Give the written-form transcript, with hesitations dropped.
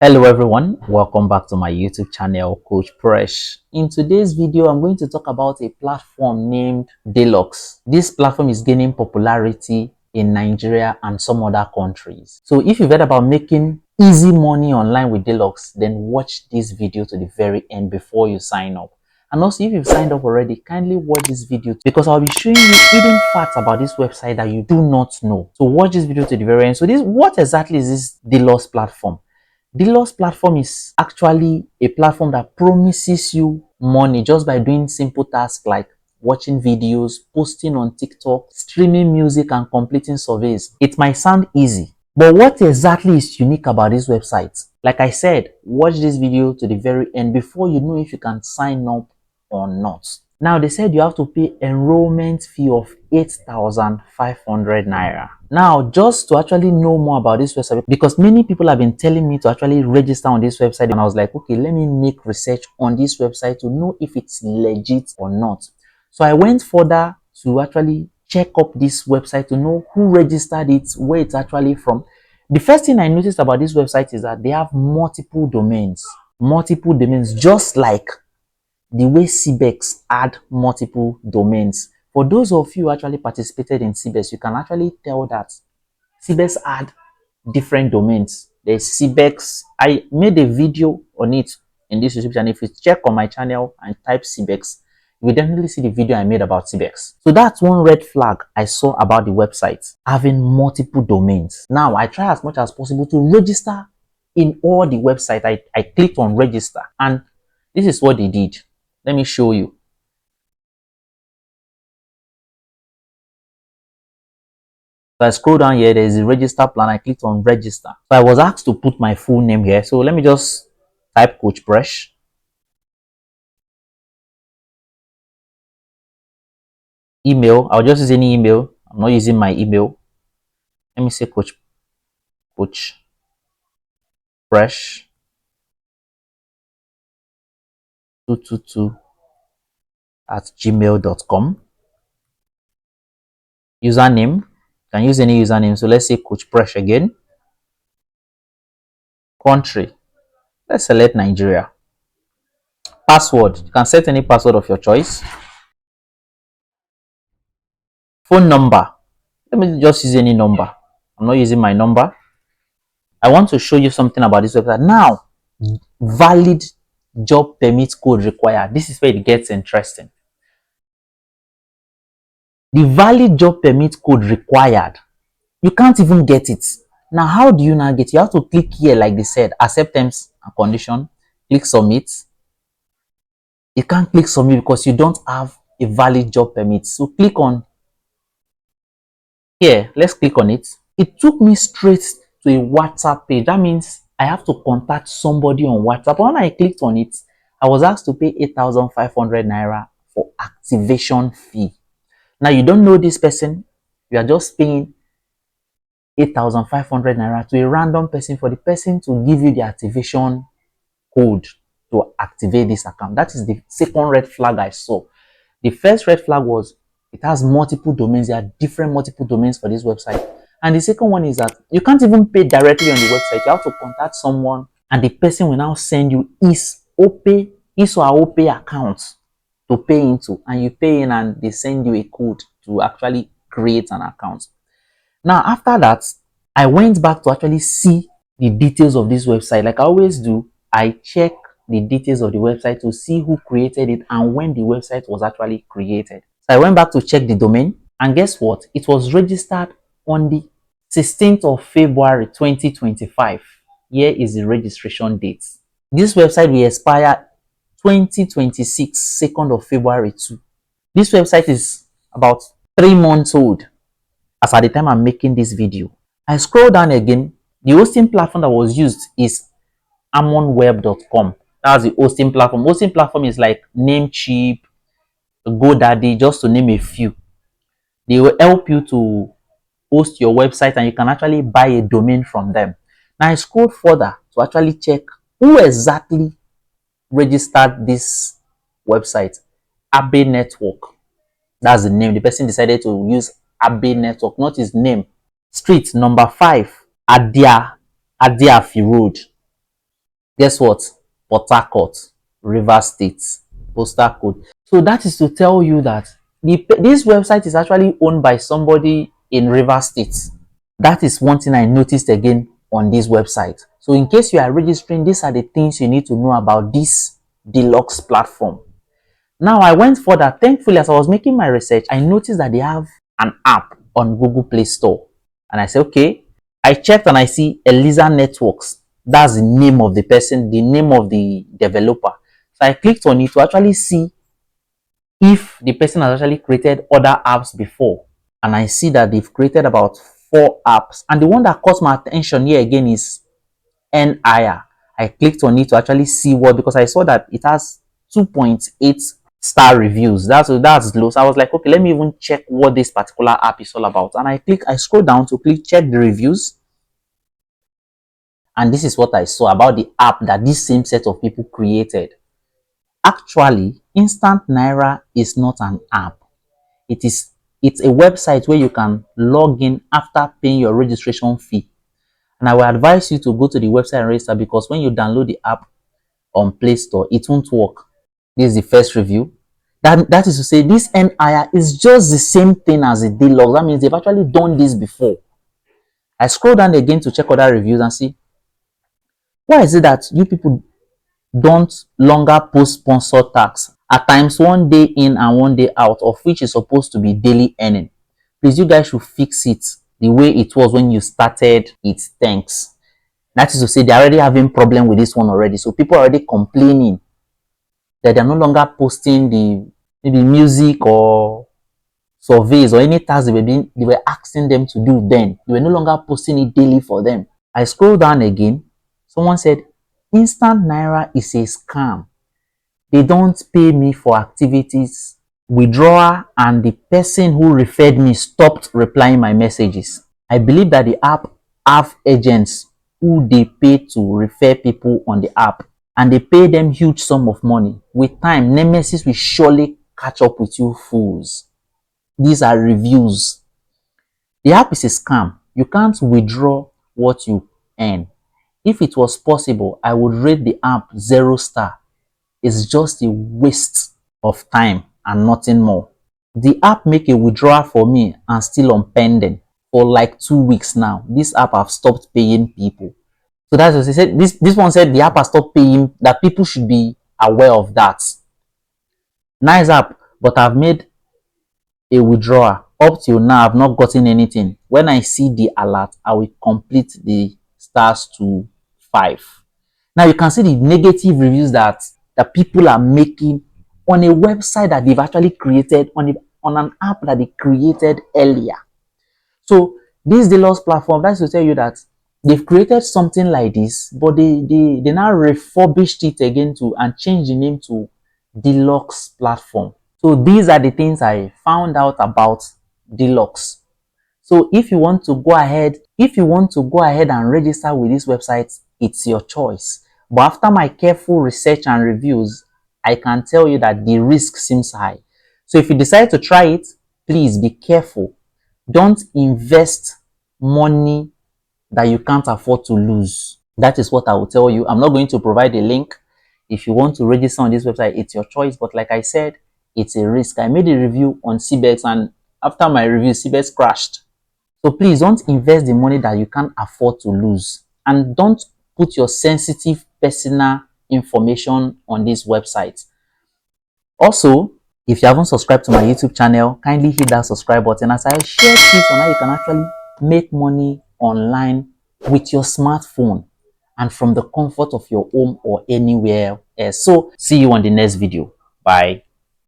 Hello everyone, welcome back to my YouTube channel, Coach Presh. In today's video, I'm going to talk about a platform named Delux. This platform is gaining popularity in Nigeria and some other countries. So if you've heard about making easy money online with Delux, then watch this video to the very end before you sign up. And also, if you've signed up already, kindly watch this video because I'll be showing you hidden facts about this website that you do not know. So watch this video to the very end. So what exactly is this Delux platform? Delux platform is actually a platform that promises you money just by doing simple tasks like watching videos, posting on TikTok, streaming music, and completing surveys. It might sound easy, but what exactly is unique about this website? Like I said, watch this video to the very end before you know if you can sign up or not. Now, they said you have to pay enrollment fee of 8,500 naira. Now, just to actually know more about this website, because many people have been telling me to actually register on this website, and I was like, okay, let me make research on this website to know if it's legit or not. So I went further to actually check up this website to know who registered it, where it's actually from. The first thing I noticed about this website is that they have multiple domains, just like the way CBEX add multiple domains. For those of you who actually participated in CBEX, you can actually tell that CBEX add different domains. There's CBEX. I made a video on it in this YouTube channel. If you check on my channel and type CBEX, you will definitely see the video I made about CBEX. So that's one red flag I saw about the website, having multiple domains. Now, I try as much as possible to register in all the websites. I clicked on register, and this is what they did. Let me show you. So I scroll down here, there is a register plan. I clicked on register. So I was asked to put my full name here. So let me just type Coach Presh. Email, I'll just use any email. I'm not using my email. Let me say Coach Presh 222 at gmail.com. Username, you can use any username. So let's say Coach Presh again. Country, let's select Nigeria. Password, you can set any password of your choice. Phone number, let me just use any number. I'm not using my number. I want to show you something about this website. Now, valid job permit code required. This is where it gets interesting. The valid job permit code required, you can't even get it. Now, how do you now get it? You have to click here, like they said, accept terms and condition, click submit. You can't click submit because you don't have a valid job permit. So click on here. Let's click on it. It took me straight to a WhatsApp page. That means I have to contact somebody on WhatsApp. When I clicked on it, I was asked to pay 8,500 naira for activation fee. Now, you don't know this person. You are just paying 8,500 naira to a random person for the person to give you the activation code to activate this account. That is the second red flag I saw. The first red flag was it has multiple domains. There are different multiple domains for this website. And the second one is that you can't even pay directly on the website. You have to contact someone and the person will now send you his or her OP account to pay into, and you pay in and they send you a code to actually create an account. Now, after that, I went back to actually see the details of this website. Like I always do, I check the details of the website to see who created it and when the website was actually created. So I went back to check the domain, and guess what? It was registered on the 16th of February 2025. Here is the registration date. This website will expire 2026, 2nd of February 2. This website is about 3 months old as at the time I'm making this video. I scroll down again. The hosting platform that was used is amonweb.com. That's the hosting platform. Hosting platform is like Namecheap, GoDaddy, just to name a few. They will help you to host your website and you can actually buy a domain from them. Now I scrolled further to actually check who exactly registered this website. Abe Network. That's the name. The person decided to use Abe Network, not his name. Street number 5, Adiafi Road. Guess what? Port Harcourt, Rivers State, postal code. So that is to tell you that this website is actually owned by somebody in Rivers State. That is one thing I noticed again on this website. So in case you are registering, these are the things you need to know about this Delux platform. Now I went further. Thankfully, as I was making my research, I noticed that they have an app on Google Play Store. And I said, okay. I checked and I see Eliza Networks. That's the name of the person, the name of the developer. So I clicked on it to actually see if the person has actually created other apps before. And I see that they've created about 4 apps. And the one that caught my attention here again is NIR. I clicked on it to actually see what, because I saw that it has 2.8 star reviews. That's low. So I was like, okay, let me even check what this particular app is all about. And I scroll down to check the reviews. And this is what I saw about the app that this same set of people created. Actually, Instant Naira is not an app. It's a website where you can log in after paying your registration fee. And I will advise you to go to the website and register, because when you download the app on Play Store, it won't work. This is the first review. That is to say, this NIR is just the same thing as a Delux. That means they've actually done this before. I scroll down again to check other reviews and see, why is it that you people don't longer post sponsor tags? At times, one day in and one day out, of which is supposed to be daily earning. Please, you guys should fix it the way it was when you started it. Thanks. That is to say, they're already having problem with this one already. So people are already complaining that they're no longer posting the maybe music or surveys or any tasks they were asking them to do then. They were no longer posting it daily for them. I scroll down again. Someone said, Instant Naira is a scam. They don't pay me for activities. Withdrawal and the person who referred me stopped replying my messages. I believe that the app have agents who they pay to refer people on the app, and they pay them huge sum of money. With time, nemesis will surely catch up with you fools. These are reviews. The app is a scam. You can't withdraw what you earn. If it was possible, I would rate the app 0 star. It's just a waste of time and nothing more. The app make a withdrawal for me and still on pending for like 2 weeks now. This app have stopped paying people. So that's what they said. This one said the app has stopped paying, that people should be aware of that. Nice app, but I've made a withdrawal. Up till now, I've not gotten anything. When I see the alert, I will complete the stars to 5. Now you can see the negative reviews that people are making on a website that they've actually created, on an app that they created earlier. So this Delux platform, that's to tell you that they've created something like this, but they now refurbished it again and changed the name to Delux platform. So these are the things I found out about Delux. So if you want to go ahead and register with this website, it's your choice. But after my careful research and reviews, I can tell you that the risk seems high. So if you decide to try it, please be careful. Don't invest money that you can't afford to lose. That is what I will tell you. I'm not going to provide a link. If you want to register on this website, it's your choice. But like I said, it's a risk. I made a review on CBEX, and after my review, CBEX crashed. So please don't invest the money that you can't afford to lose. And don't put your sensitive personal information on this website. Also, if you haven't subscribed to my YouTube channel, kindly hit that subscribe button as I share tips on how you can actually make money online with your smartphone and from the comfort of your home or anywhere else. So see you on the next video. Bye.